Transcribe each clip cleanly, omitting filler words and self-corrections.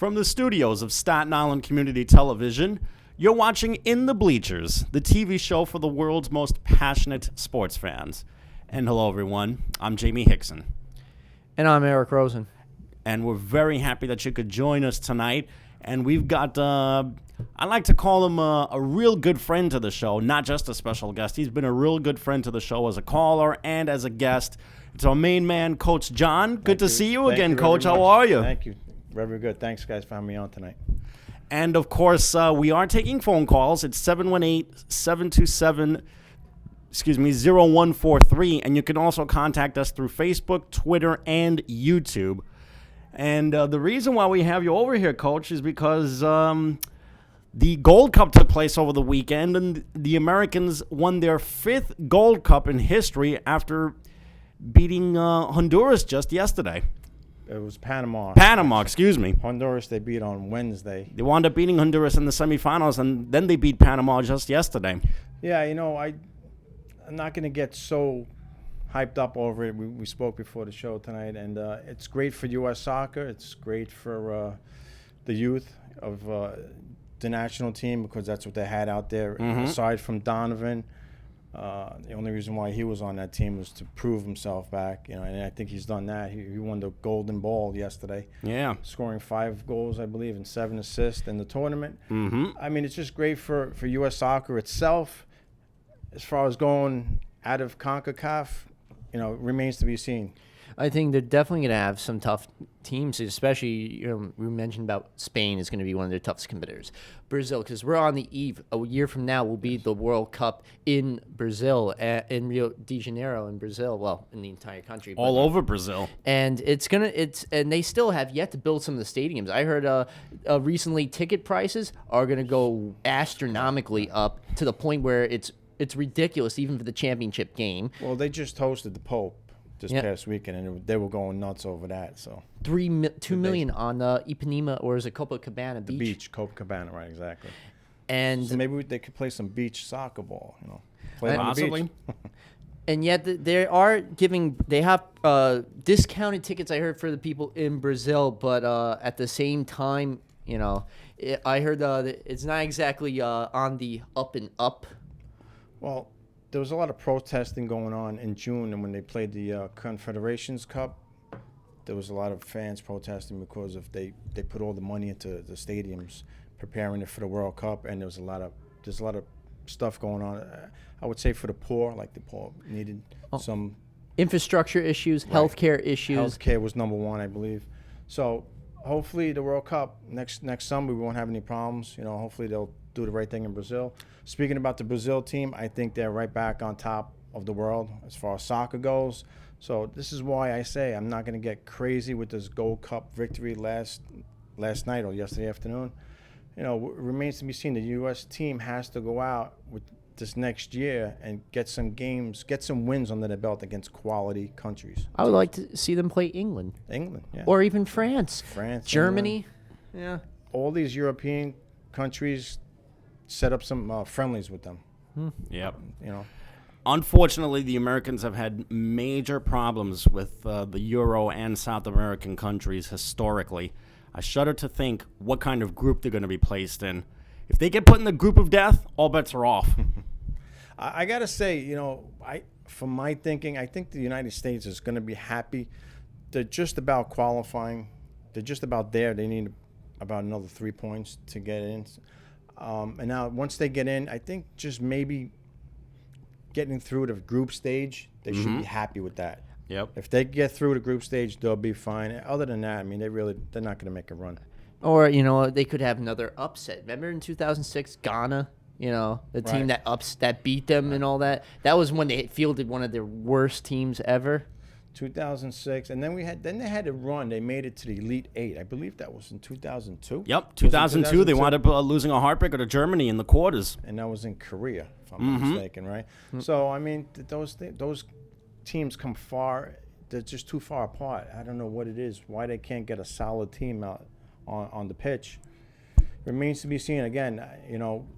From the studios of Staten Island Community Television, you're watching In the Bleachers, the TV show for the world's most passionate sports fans. And hello, everyone. I'm Jaime Hixson. And I'm Eric Rosen. And we're very happy that you could join us tonight. And we've got, I like to call him a real good friend to the show, not just a special guest. He's been a real good friend to the show as a caller and as a guest. It's our main man, Coach John. Good to see you again, Coach. How are you? Thank you. Very good. Thanks, guys, for having me on tonight. And, of course, we are taking phone calls. It's 718-727-0143. And you can also contact us through Facebook, Twitter, and YouTube. And the reason why we have you over here, Coach, is because the Gold Cup took place over the weekend, and the Americans won their fifth Gold Cup in history after beating Honduras just yesterday. It was Panama. Excuse me. Honduras, they beat on Wednesday. They wound up beating Honduras in the semifinals, and then they beat Panama just yesterday. Yeah, you know, I'm not going to get so hyped up over it. We spoke before the show tonight, and it's great for U.S. soccer. It's great for the youth of the national team because that's what they had out there. Mm-hmm. Aside from Donovan, the only reason why he was on that team was to prove himself back, you know, and I think he's done that. He won the Golden Ball yesterday. Yeah. Scoring 5 goals, I believe, and 7 assists in the tournament. Mm-hmm. I mean, it's just great for U.S. soccer itself. As far as going out of CONCACAF, you know, it remains to be seen. I think they're definitely going to have some tough teams, especially, you know, we mentioned about Spain is going to be one of their toughest competitors. Brazil, because we're on the eve, a year from now will be the World Cup in Brazil, in Rio de Janeiro in Brazil, well, in the entire country. All over Brazil. And and they still have yet to build some of the stadiums. I heard recently ticket prices are going to go astronomically up to the point where it's ridiculous even for the championship game. Well, they just hosted the Pope this past weekend, and they were going nuts over that. So 2 million on Ipanema, or is it Copacabana Beach? The beach, Copacabana, right? Exactly. And so maybe they could play some beach soccer ball, you know, play on the beach. And yet they have discounted tickets. I heard for the people in Brazil, but at the same time, you know, I heard that it's not exactly on the up and up. Well, there was a lot of protesting going on in June, and when they played the Confederations Cup, there was a lot of fans protesting because of they put all the money into the stadiums, preparing it for the World Cup, and there's a lot of stuff going on. I would say for the poor, like the poor needed some infrastructure issues, right. Healthcare issues. Healthcare was number one, I believe. So hopefully the World Cup next summer we won't have any problems. You know, hopefully they'll do the right thing in Brazil. Speaking about the Brazil team, I think they're right back on top of the world as far as soccer goes. So this is why I say I'm not going to get crazy with this Gold Cup victory last night or yesterday afternoon. You know, it remains to be seen. The U.S. team has to go out with this next year and get some games, get some wins under their belt against quality countries. I would like to see them play England. Yeah. Or even France. Germany. England. Yeah. All these European countries set up some friendlies with them. Yep. You know. Unfortunately, the Americans have had major problems with the Euro and South American countries historically. I shudder to think what kind of group they're going to be placed in. If they get put in the group of death, all bets are off. I got to say, you know, from my thinking, I think the United States is going to be happy. They're just about qualifying. They're just about there. They need about another 3 points to get in. And now once they get in, I think just maybe getting through the group stage, they should be happy with that. Yep. If they get through the group stage, they'll be fine. Other than that, I mean, they're not going to make a run. Or, you know, they could have another upset. Remember in 2006, Ghana, you know, the team that beat them and all that? That was when they fielded one of their worst teams ever. 2006, and then they had a run. They made it to the Elite Eight. I believe that was in 2002. Yep, 2002. They wound up losing a heartbreaker to Germany in the quarters. And that was in Korea, if I'm not mistaken, right? So, I mean, those teams come far. They're just too far apart. I don't know what it is, why they can't get a solid team out on the pitch. Remains to be seen. Again, you know,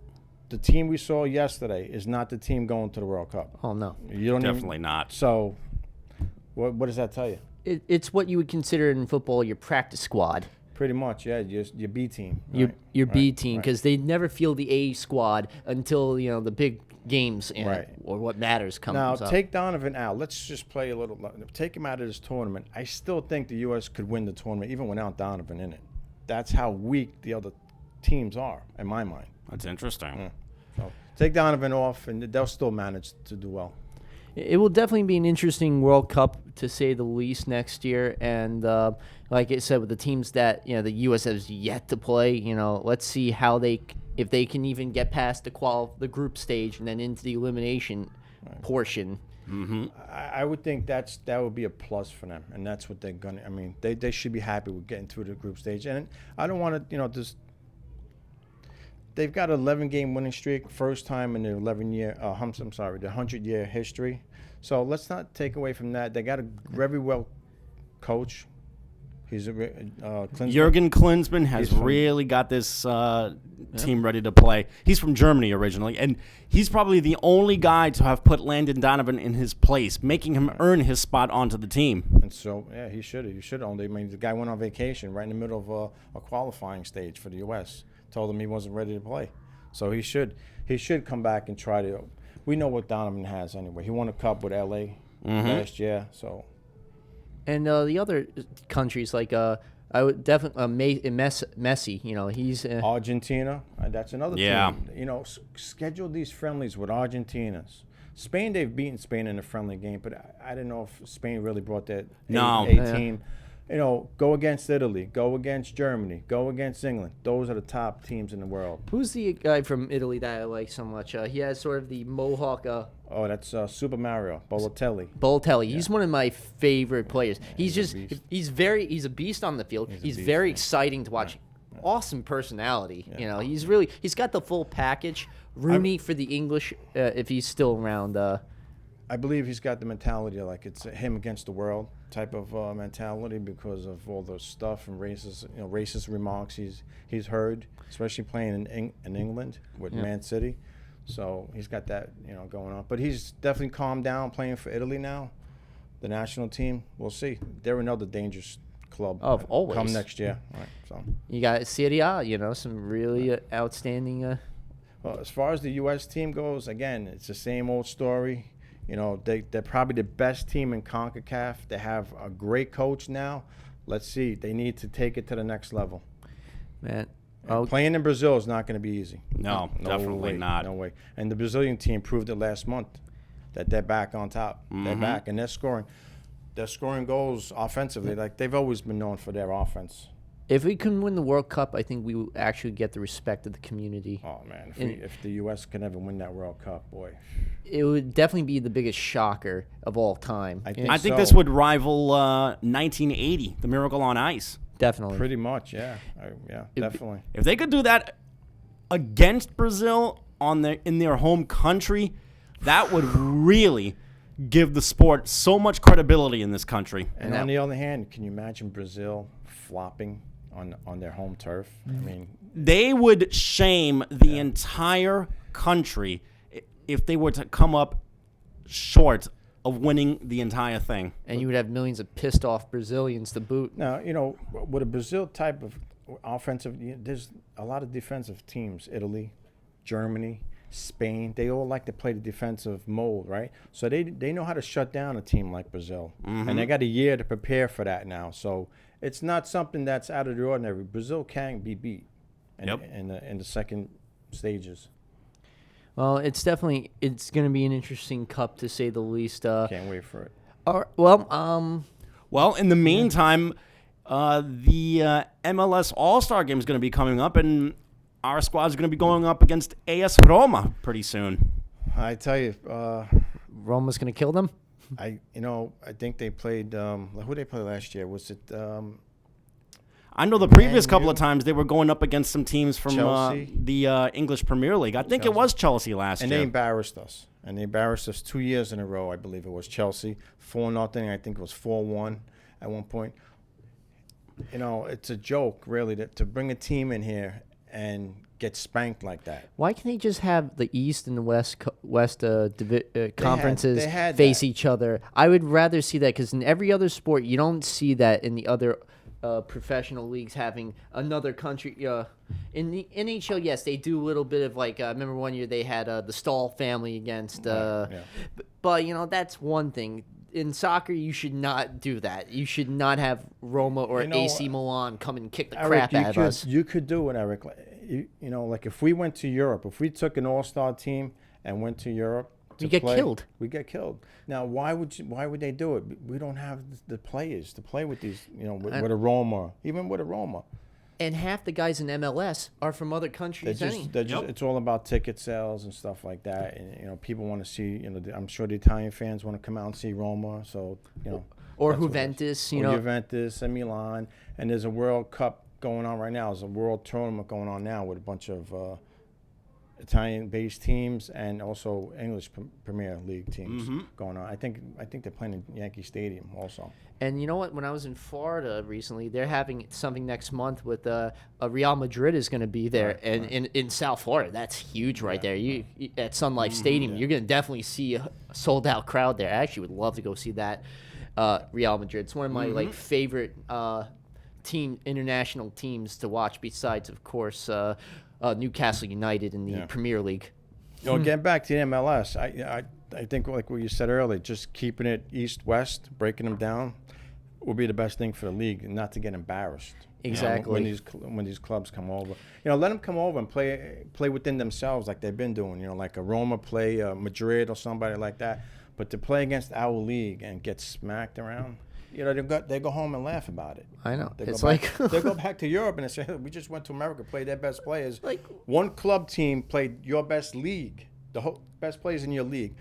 the team we saw yesterday is not the team going to the World Cup. Oh, no. Definitely not. So, what does that tell you? It's what you would consider in football your practice squad. Pretty much, yeah. Your B team. Your B Right, team, right. because they never feel the A squad until the big games Right. or what matters comes Now, up. take Donovan out. Let's just play a little. Take him out of this tournament. I still think the U.S. could win the tournament even without Donovan in it. That's how weak the other teams are, in my mind. That's interesting. Yeah. So take Donovan off, and they'll still manage to do well. It will definitely be an interesting World Cup, to say the least, next year. And like I said, with the teams that the U.S. has yet to play, let's see how if they can even get past the group stage and then into the elimination portion. Mm-hmm. I would think that would be a plus for them, and that's what they're gonna. I mean, they should be happy with getting through the group stage. And I don't want to, just. They've got an 11-game winning streak, first time in their 100-year history. So let's not take away from that. They got a very well coach. He's Jurgen Klinsmann has really got this team ready to play. He's from Germany originally, and he's probably the only guy to have put Landon Donovan in his place, making him earn his spot onto the team. And so, yeah, he should have. He should have. I mean, the guy went on vacation right in the middle of a qualifying stage for the U.S. Told him he wasn't ready to play, so he should come back and try to. We know what Donovan has anyway. He won a cup with L.A. Last year, so. And the other countries, like I would definitely Messi. He's Argentina. That's another team. Schedule these friendlies with Argentinas. Spain, they've beaten Spain in a friendly game, but I didn't know if Spain really brought that A team. Go against Italy, go against Germany, go against England. Those are the top teams in the world. Who's the guy from Italy that I like so much? He has sort of the mohawk. That's Super Mario Balotelli. Balotelli. He's one of my favorite players. He's a beast on the field. He's very exciting to watch. Yeah. Awesome personality. Yeah. He's got the full package. Rooney for the English, if he's still around. I believe he's got the mentality like it's him against the world type of mentality because of all the stuff and racist remarks he's heard, especially playing in England with Man City. So he's got that going on. But he's definitely calmed down playing for Italy now, the national team. We'll see. They're another dangerous club. Always. Come next year. Right, so. You got Serie A, some really outstanding. Well, as far as the U.S. team goes, again, it's the same old story. They're probably the best team in CONCACAF. They have a great coach now. Let's see. They need to take it to the next level. Man. Playing in Brazil is not going to be easy. No, definitely not. No way. And the Brazilian team proved it last month that they're back on top. Mm-hmm. They're back, and they're scoring. They're scoring goals offensively. Like they've always been known for their offense. If we can win the World Cup, I think we will actually get the respect of the community. Oh, man. If the U.S. can ever win that World Cup, boy. It would definitely be the biggest shocker of all time. I think this would rival 1980, the Miracle on Ice. Definitely. Pretty much, yeah. Definitely. If they could do that against Brazil in their home country, that would really give the sport so much credibility in this country. And on the other hand, can you imagine Brazil flopping on their home turf? I mean, they would shame the entire country if they were to come up short of winning the entire thing. And you would have millions of pissed off Brazilians to boot. Now, with a Brazil type of offensive, there's a lot of defensive teams. Italy, Germany, Spain, they all like to play the defensive mold, right? So they know how to shut down a team like Brazil. Mm-hmm. And they got a year to prepare for that now. So it's not something that's out of the ordinary. Brazil can be beat in the second stages. Well, it's going to be an interesting cup, to say the least. Can't wait for it. Well, in the meantime, the MLS All-Star Game is going to be coming up, and our squad is going to be going up against AS Roma pretty soon. I tell you, Roma's going to kill them. I think they played. Who they played last year? Was it? I know the previous couple of times they were going up against some teams from the English Premier League. I think it was Chelsea last year. And they embarrassed us. And they embarrassed us 2 years in a row, I believe it was Chelsea. 4-0. I think it was 4-1 at one point. It's a joke, really, to bring a team in here and get spanked like that. Why can't they just have the East and the West conferences face each other? I would rather see that, because in every other sport, you don't see that in the other professional leagues having another country. In the NHL, yes, they do a little bit of like. I remember one year they had the Stahl family against. But that's one thing. In soccer, you should not do that. You should not have Roma or AC Milan come and kick the crap out of us. You could do it, Eric. Like if we went to Europe, if we took an all-star team and went to Europe, we get killed. We get killed. Now, why would they do it? We don't have the players to play with these. With a Roma, even with a Roma. And half the guys in MLS are from other countries. It's all about ticket sales and stuff like that. And people want to see. I'm sure the Italian fans want to come out and see Roma. So or Juventus, Juventus and Milan. And there's a World Cup going on right now. There's a World Tournament going on now with a bunch of Italian-based teams and also English Premier League teams going on. I think they're playing in Yankee Stadium also. And you know what? When I was in Florida recently, they're having something next month with Real Madrid is going to be there, in South Florida. That's huge right there. You at Sun Life Stadium, you're going to definitely see a sold-out crowd there. I actually would love to go see that Real Madrid. It's one of my favorite international teams to watch. Besides, of course. Newcastle United in the Premier League. Getting back to the MLS, I think like what you said earlier, just keeping it east-west, breaking them down, will be the best thing for the league, and not to get embarrassed. Exactly. When these clubs come over, let them come over and play within themselves like they've been doing. Like a Roma play Madrid or somebody like that, but to play against our league and get smacked around. They go home and laugh about it. I know. They go back to Europe and they say, we just went to America, played their best players. One club team played your best league, the whole best players in your league,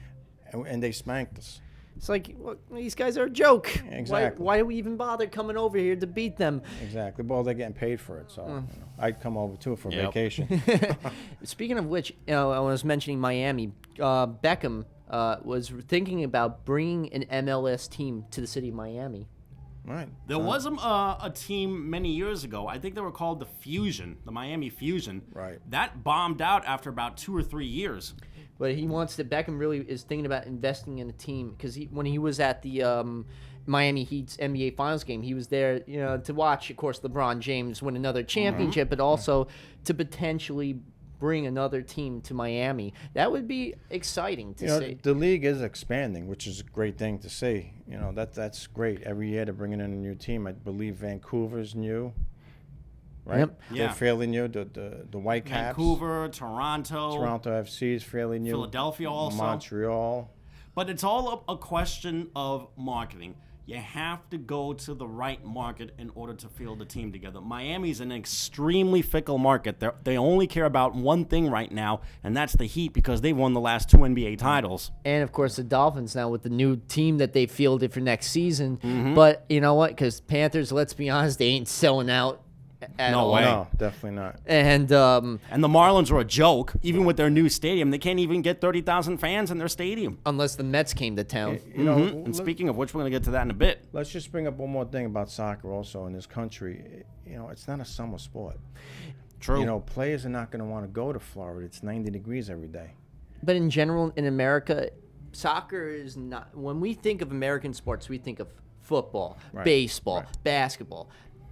and they spanked us. It's like, well, these guys are a joke. Exactly. Why do we even bother coming over here to beat them? Exactly. Well, they're getting paid for it, so I'd come over too for vacation. Speaking of which, I was mentioning Miami. Beckham was thinking about bringing an MLS team to the city of Miami. Right. There was a team many years ago. I think they were called the Fusion, the Miami Fusion. Right. That bombed out after about 2 or 3 years. But Beckham really is thinking about investing in a team because when he was at the Miami Heat's NBA Finals game, he was there, to watch, of course, LeBron James win another championship, but also to potentially bring another team to Miami. That would be exciting to see. The league is expanding, which is a great thing to see. That's great. Every year they're bringing in a new team. I believe Vancouver's new. Right? Yep. They're fairly new. The Whitecaps. Vancouver, Toronto FC is fairly new. Philadelphia also. Montreal. But it's all a question of marketing. You have to go to the right market in order to field a team together. Miami's an extremely fickle market. They only care about one thing right now, and that's the Heat because they've won the last 2 NBA titles. And, of course, the Dolphins now with the new team that they fielded for next season. But you know what? Because Panthers, let's be honest, they ain't selling out at all. Way. No, definitely not. And the Marlins are a joke. Even with their new stadium, they can't even get 30,000 fans in their stadium. Unless the Mets came to town. And speaking of which, we're going to get to that in a bit. Let's just bring up one more thing about soccer also in this country. It's not a summer sport. True. Players are not going to want to go to Florida. It's 90 degrees every day. But in general, in America, soccer is not... When we think of American sports, we think of football, baseball, basketball.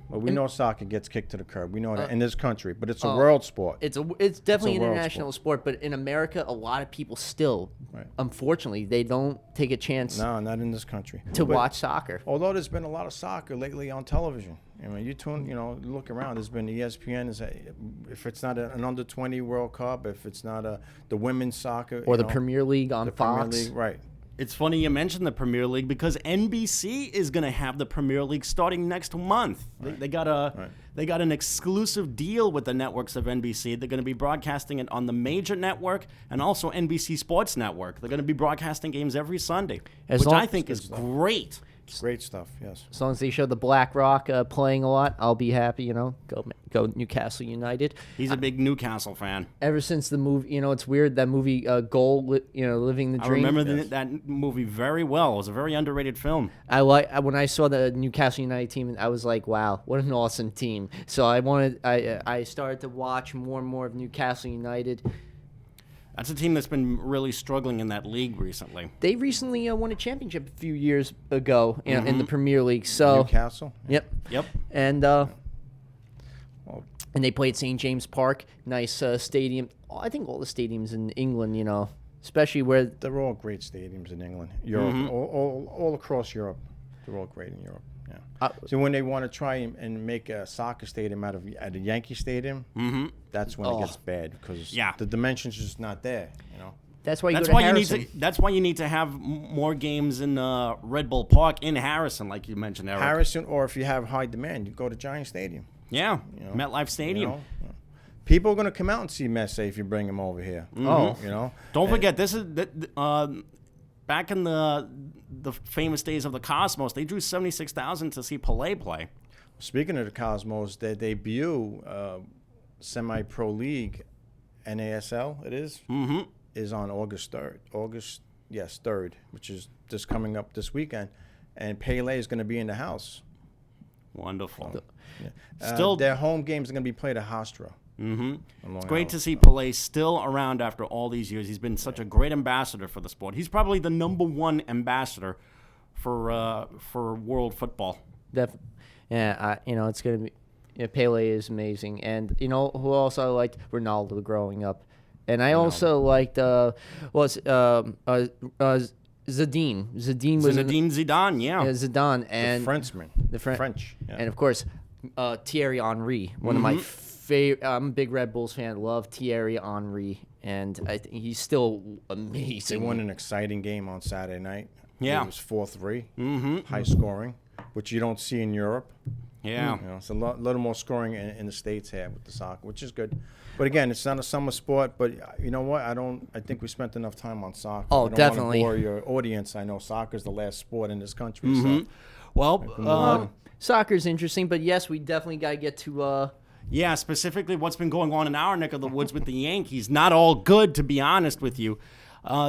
Well, we know soccer gets kicked to the curb. We know that in this country, but it's a world sport. It's definitely an international sport, but in America, a lot of people still, unfortunately, they don't take a chance. No, not in this country. To watch soccer. Although there's been a lot of soccer lately on television. Look around. There's been ESPN. If it's not an under-20 World Cup, if it's not the women's soccer, or the Premier League on Fox. Premier League, right. It's funny you mentioned the Premier League because NBC is going to have the Premier League starting next month. They got an exclusive deal with the networks of NBC. They're going to be broadcasting it on the major network and also NBC Sports Network. They're going to be broadcasting games every Sunday, which I think is great. Great stuff, yes. As long as they show the Black Rock playing a lot, I'll be happy, Go Newcastle United. He's a big Newcastle fan. Ever since the movie, it's weird, that movie, Goal, Living the Dream. I remember that movie very well. It was a very underrated film. When I saw the Newcastle United team, I was like, wow, what an awesome team. So I started to watch more and more of Newcastle United. That's a team that's been really struggling in that league recently. They recently won a championship a few years ago in the Premier League. So Newcastle. Yep. Yep. And Well, and they played St. James Park, nice stadium. I think all the stadiums in England, especially where they're all great stadiums in England, Europe, all across Europe. They're all great in Europe. Yeah. So when they want to try and make a soccer stadium out of at a Yankee Stadium, that's when it gets bad because the dimensions are just not there. That's why That's why you need to have more games in Red Bull Park in Harrison, like you mentioned, Eric. Harrison, or if you have high demand, you go to Giant Stadium. Yeah, MetLife Stadium. People are going to come out and see Messi if you bring him over here. Don't forget, this is back in the famous days of the Cosmos. They drew 76,000 to see Pelé play. Speaking of the Cosmos, their debut semi-pro league, NASL, it is on August 3rd. 3rd, which is just coming up this weekend, and Pelé is going to be in the house. Wonderful. Still, their home games are going to be played at Hofstra. It's great to see Pelé still around after all these years. He's been such a great ambassador for the sport. He's probably the #1 ambassador for world football. Yeah, it's gonna be. Pelé is amazing, and who else I liked? Ronaldo growing up, and I also liked Zidane. Zidane was Zidane, yeah. Zidane and the Frenchman. French, and of course Thierry Henry, one of my favorite. I'm a big Red Bulls fan. Love Thierry Henry, and I think he's still amazing. They won an exciting game on Saturday night. Yeah, it was 4-3, high scoring, which you don't see in Europe. Yeah, it's a little more scoring in the States here with the soccer, which is good. But again, it's not a summer sport. But you know what? I think we spent enough time on soccer. Oh, I don't definitely. want to bore your audience. I know soccer's the last sport in this country. So well, soccer's interesting, but yes, we definitely got to get to. Yeah, specifically what's been going on in our neck of the woods with the Yankees. Not all good, to be honest with you.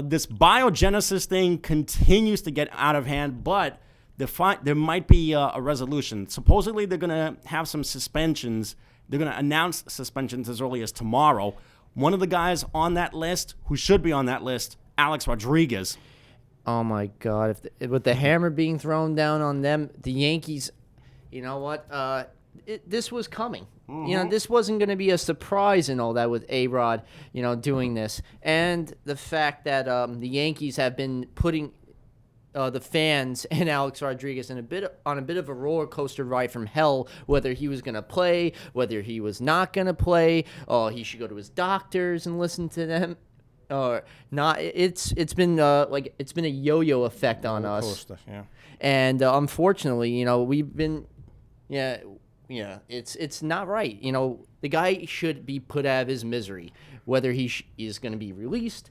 This biogenesis thing continues to get out of hand, but there might be a resolution. Supposedly they're going to have some suspensions. They're going to announce suspensions as early as tomorrow. One of the guys on that list, who should be on that list, Alex Rodriguez. Oh, my God. With the hammer being thrown down on them, the Yankees, you know what? This was coming. This wasn't going to be a surprise and all that with A-Rod, doing this. And the fact that the Yankees have been putting the fans and Alex Rodriguez on a bit of a roller coaster ride from hell, whether he was going to play, whether he was not going to play, he should go to his doctors and listen to them. Or not. It's been it's been a yo-yo effect on us. Coaster, yeah. And unfortunately, we've been it's not right. The guy should be put out of his misery, whether he is going to be released,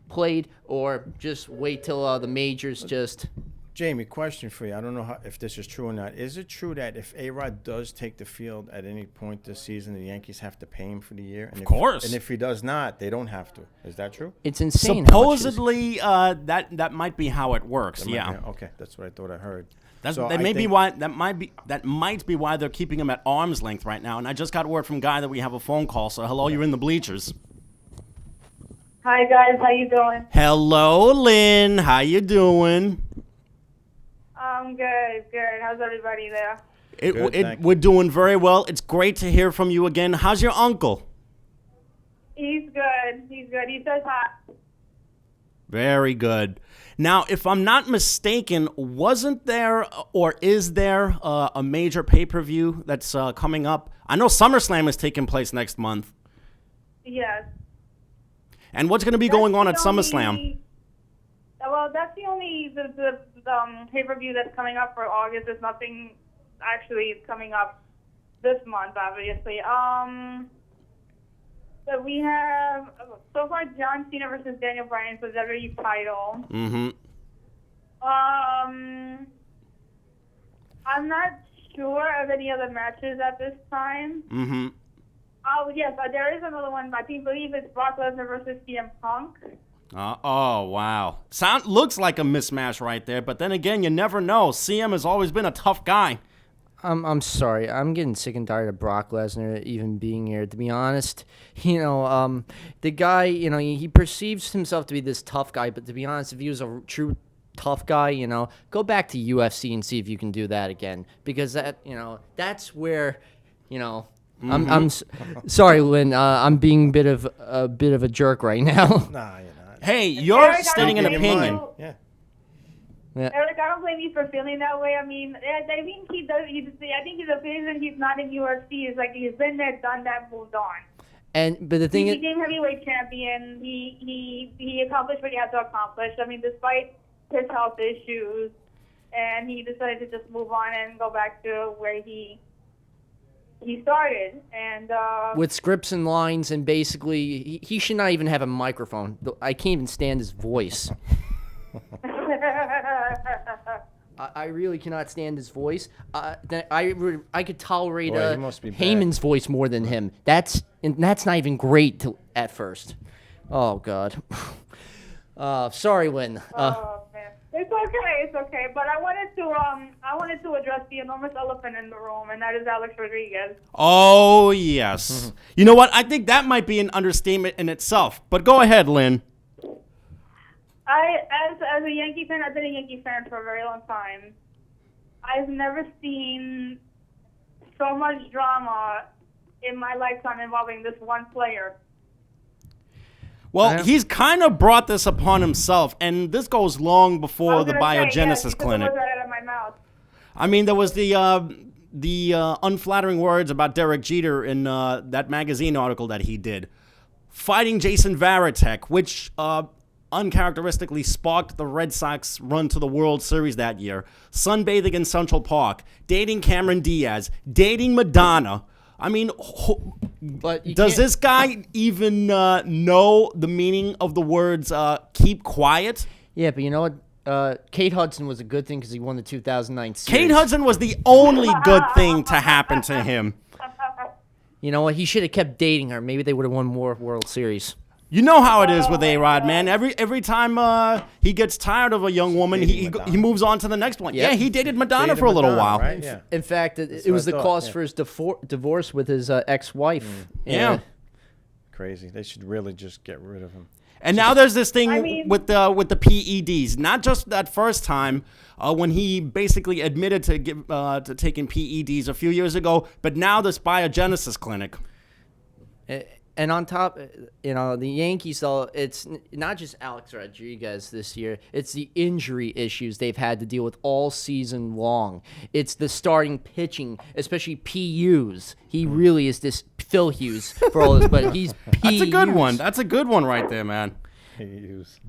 played, or just wait till the majors just. Jamie, question for you. I don't know if this is true or not. Is it true that if A-Rod does take the field at any point this season, the Yankees have to pay him for the year? Of course. And if he does not, they don't have to. Is that true? It's insane. Supposedly, that might be how it works. Okay, that's what I thought I heard. That might be why they're keeping him at arm's length right now. And I just got word from Guy that we have a phone call. So hello, you're in the bleachers. Hi guys, how you doing? Hello, Lynn. How you doing? I'm good. How's everybody there? We're doing very well. It's great to hear from you again. How's your uncle? He's good. He says hi. Very good. Now, if I'm not mistaken, wasn't there or is there a major pay-per-view that's coming up? I know SummerSlam is taking place next month. Yes. And what's going to be going on at SummerSlam? Well, that's the only the pay-per-view that's coming up for August. There's nothing actually coming up this month, obviously. So we have, so far, John Cena versus Daniel Bryan for the WWE title. Mm-hmm. I'm not sure of any other matches at this time. Mm-hmm. Oh, yes, there is another one. I believe it's Brock Lesnar versus CM Punk. Oh, wow. Looks like a mismatch right there, but then again, you never know. CM has always been a tough guy. I'm sorry. I'm getting sick and tired of Brock Lesnar even being here. To be honest, the guy, he perceives himself to be this tough guy. But to be honest, if he was a true tough guy, go back to UFC and see if you can do that again. Because that's where, sorry, Lynn. I'm being a bit of a jerk right now. Nah, you're not. Hey, you're Eric, stating an I don't blame opinion. you. Yeah. Yeah. Eric, I don't blame you for feeling that way. I mean, I think he does. I think the reason he's not in UFC is like he's been there, done that, moved on. But the thing He is, became heavyweight champion. He accomplished what he had to accomplish. I mean, despite his health issues, and he decided to just move on and go back to where he started. And with scripts and lines, and basically, he should not even have a microphone. I can't even stand his voice. I really cannot stand his voice. I could tolerate Boy, he must be bad. Heyman's voice more than him. That's not even great at first. Oh God. Sorry, Lynn. oh man, it's okay. But I wanted to address the enormous elephant in the room, and that is Alex Rodriguez. Oh, yes. You know what? I think that might be an understatement in itself. But go ahead, Lynn. As a Yankee fan, I've been a Yankee fan for a very long time. I've never seen so much drama in my lifetime involving this one player. Well, he's kind of brought this upon himself, and this goes long before the biogenesis clinic. I out of my mouth. I mean, there was the unflattering words about Derek Jeter in that magazine article that he did, fighting Jason Varitek, which uncharacteristically sparked the Red Sox run to the World Series that year, sunbathing in Central Park, dating Cameron Diaz, dating Madonna. I mean, does this guy even know the meaning of the words keep quiet? Yeah, but you know what? Kate Hudson was a good thing because he won the 2009 series. Kate Hudson was the only good thing to happen to him. You know what? He should have kept dating her. Maybe they would have won more World Series. You know how it is with A-Rod, man. Every time he gets tired of a young woman, he moves on to the next one. Yep. Yeah, he dated Madonna for a little while. Right? Yeah. In fact, it was the cause for his divorce with his ex-wife. Yeah. Crazy. They should really just get rid of him. And now there's this thing with the PEDs. Not just that first time when he basically admitted to taking PEDs a few years ago, but now this biogenesis clinic. And on top, the Yankees, though, it's not just Alex Rodriguez this year. It's the injury issues they've had to deal with all season long. It's the starting pitching, especially PUs. He really is this Phil Hughes for all this, but he's PUs. That's a good one. That's a good one right there, man.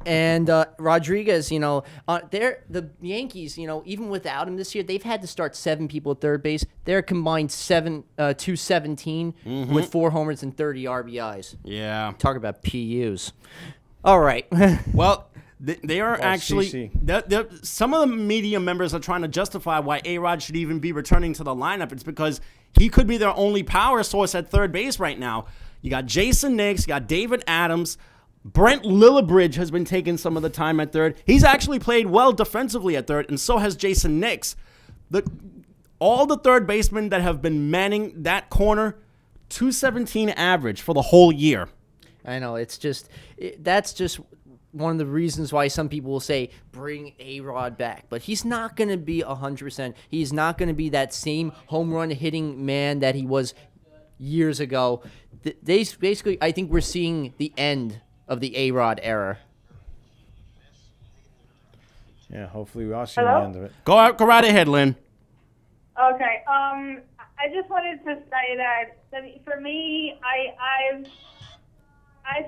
And Rodriguez, the Yankees, even without him this year, they've had to start 7 people at third base. They're combined 217 with 4 homers and 30 RBIs. Yeah. Talk about PUs. All right. Well, they are actually some of the media members are trying to justify why A-Rod should even be returning to the lineup. It's because he could be their only power source at third base right now. You got Jason Nix, you got David Adams. Brent Lillibridge has been taking some of the time at third. He's actually played well defensively at third, and so has Jason Nix. All the third basemen that have been manning that corner, 217 average for the whole year. I know. That's just one of the reasons why some people will say, bring A-Rod back. But he's not going to be 100%. He's not going to be that same home run hitting man that he was years ago. Basically, I think we're seeing the end of the A-Rod era. Yeah, hopefully we are seeing the end of it. Go right ahead, Lynn. Okay. I just wanted to say that for me, I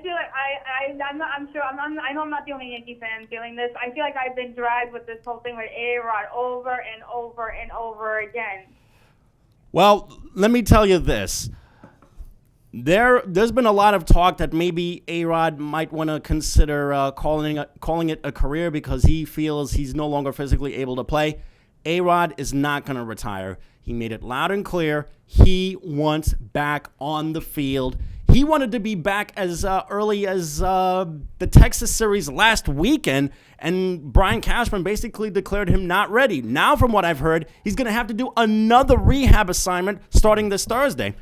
feel like I know I'm not the only Yankee fan feeling this. I feel like I've been dragged with this whole thing with A-Rod over and over and over again. Well, let me tell you this. There's been a lot of talk that maybe A-Rod might want to consider calling it a career because he feels he's no longer physically able to play. A-Rod is not going to retire. He made it loud and clear. He wants back on the field. He wanted to be back as early as the Texas series last weekend, and Brian Cashman basically declared him not ready. Now, from what I've heard, he's going to have to do another rehab assignment starting this Thursday.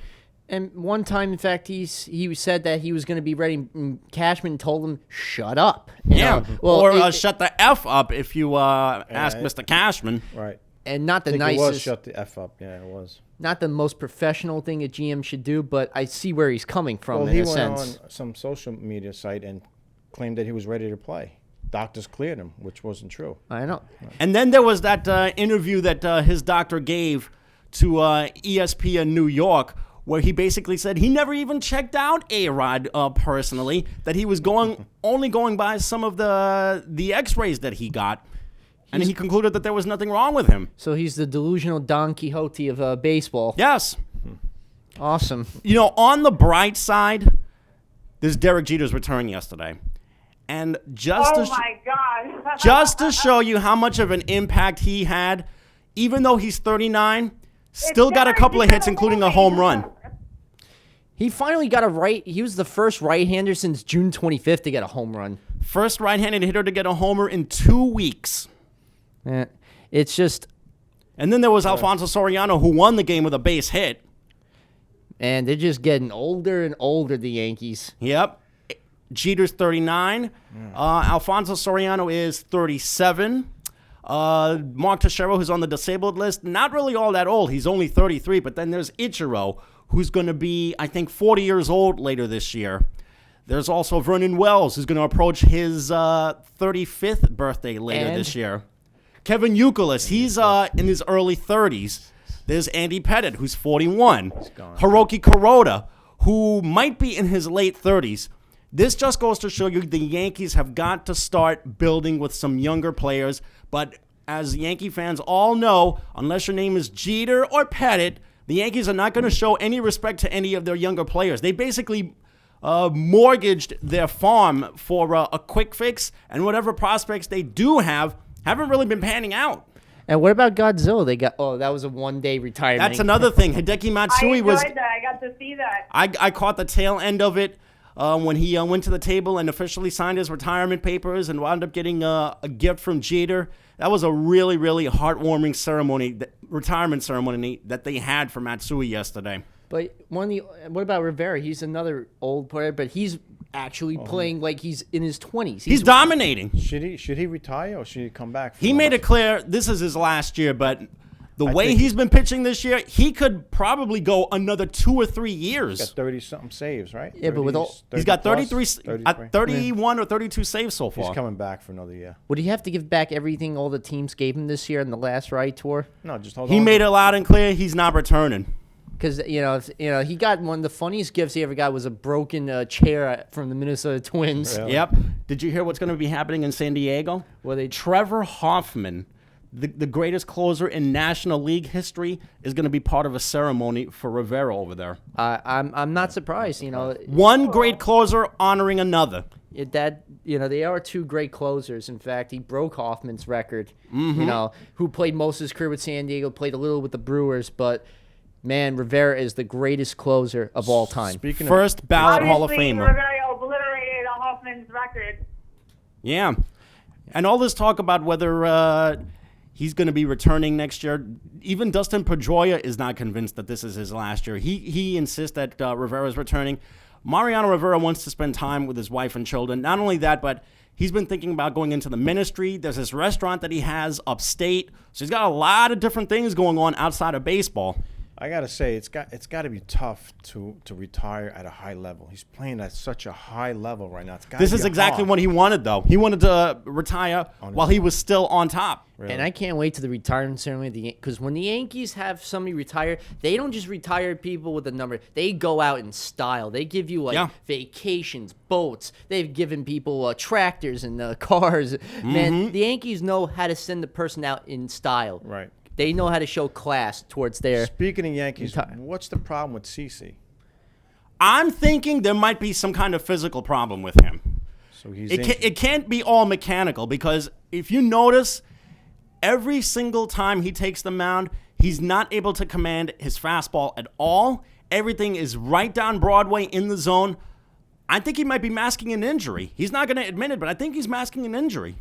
And one time, in fact, he said that he was going to be ready. And Cashman told him, "Shut up." Shut the F up if you ask Mr. Cashman. Right. And not the I think nicest. it was shut the F up. Yeah, it was. Not the most professional thing a GM should do, but I see where he's coming from Well, in he a went sense. on some social media site and claimed that he was ready to play. Doctors cleared him, which wasn't true. I know. And then there was that interview that his doctor gave to ESPN New York, where he basically said he never even checked out A-Rod personally, that he was only going by some of the X-rays that he got. And he concluded that there was nothing wrong with him. So he's the delusional Don Quixote of baseball. Yes. Awesome. You know, on the bright side, there's Derek Jeter's return yesterday. And my God. just to show you how much of an impact he had, even though he's 39, still got a couple of hits, including a home run. He finally got a right. He was the first right-hander since June 25th to get a home run. First right-handed hitter to get a homer in 2 weeks. It's just... And then there was Alfonso Soriano, who won the game with a base hit. And they're just getting older and older, the Yankees. Yep. Jeter's 39. Alfonso Soriano is 37. Mark Teixeira, who's on the disabled list, not really all that old. He's only 33. But then there's Ichiro, who's going to be, I think, 40 years old later this year. There's also Vernon Wells, who's going to approach his 35th birthday later this year. Kevin Youkilis, he's in his early 30s. There's Andy Pettitte, who's 41. Hiroki Kuroda, who might be in his late 30s. This just goes to show you the Yankees have got to start building with some younger players. But as Yankee fans all know, unless your name is Jeter or Pettitte, the Yankees are not going to show any respect to any of their younger players. They basically mortgaged their farm for a quick fix, and whatever prospects they do have haven't really been panning out. And what about Godzilla? They got that was a one-day retirement. That's another thing. Hideki Matsui was. I enjoyed that. I got to see that. I caught the tail end of it when he went to the table and officially signed his retirement papers and wound up getting a gift from Jeter. That was a really, really heartwarming ceremony, retirement ceremony that they had for Matsui yesterday. But what about Rivera? He's another old player, but he's actually playing like he's in his 20s. He's dominating. Should he retire or should he come back? He made it clear this is his last year, but the way he's been pitching this year, he could probably go another 2 or 3 years. He's got 30-something saves, right? Yeah, but with all... He's got 31 or 32 saves so far. He's coming back for another year. Would he have to give back everything all the teams gave him this year in the last Ride Tour? No, just hold on. He made it loud and clear he's not returning. Because he got one of the funniest gifts he ever got was a broken chair from the Minnesota Twins. Really? Yep. Did you hear what's going to be happening in San Diego? Trevor Hoffman, the greatest closer in National League history, is going to be part of a ceremony for Rivera over there. I'm not surprised. One great closer honoring another. They are two great closers. In fact, he broke Hoffman's record. Who played most of his career with San Diego, played a little with the Brewers, but. Man, Rivera is the greatest closer of all time. First ballot Hall of Famer. Rivera obliterated Hoffman's record. Yeah. And all this talk about whether he's going to be returning next year, even Dustin Pedroia is not convinced that this is his last year. He insists that Rivera's returning. Mariano Rivera wants to spend time with his wife and children. Not only that, but he's been thinking about going into the ministry. There's this restaurant that he has upstate. So he's got a lot of different things going on outside of baseball. I gotta say, it's got to be tough to retire at a high level. He's playing at such a high level right now. This is exactly what he wanted, though. He wanted to retire while he was still on top. Really? And I can't wait to the retirement ceremony because when the Yankees have somebody retire, they don't just retire people with a number. They go out in style. They give you vacations, boats. They've given people tractors and cars. Man, the Yankees know how to send the person out in style. Right. They know how to show class towards their... Speaking of Yankees, what's the problem with CeCe? I'm thinking there might be some kind of physical problem with him. So it can't be all mechanical because if you notice, every single time he takes the mound, he's not able to command his fastball at all, Everything is right down Broadway in the zone. I think he might be masking an injury. He's not going to admit it, but I think he's masking an injury.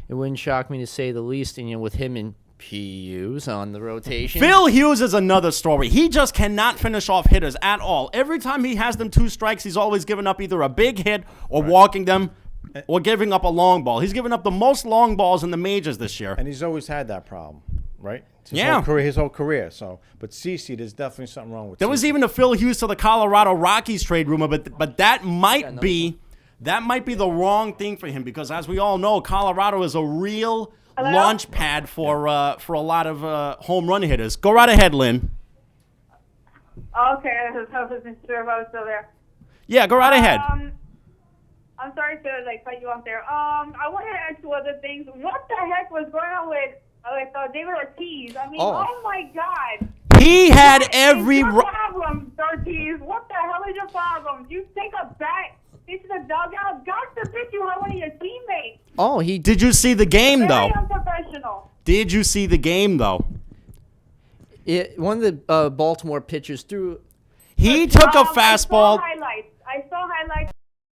It wouldn't shock me to say the least, and with him and PU's on the rotation. Phil Hughes is another story. He just cannot finish off hitters at all. Every time he has them 2 strikes, he's always giving up either a big hit or walking them or giving up a long ball. He's given up the most long balls in the majors this year. And he's always had that problem, right? Yeah. His whole career. So, but CeCe, there's definitely something wrong with. There was even a Phil Hughes to the Colorado Rockies trade rumor, but that might be the wrong thing for him because, as we all know, Colorado is a real launch pad for a lot of home run hitters. Go right ahead, Lynn. Okay, I wasn't sure if I was still there. Yeah, go right ahead. I'm sorry to cut you off there. I wanted to ask 2 other things. What the heck was going on with David Ortiz? I mean, oh my God. He had every problem, Ortiz. What the hell is your problem? You take a bat into the dugout. God forbid you have one of your teammates. Oh, Did you see the game though? Very unprofessional. Did you see the game though? One of the Baltimore pitchers threw. He took a fastball.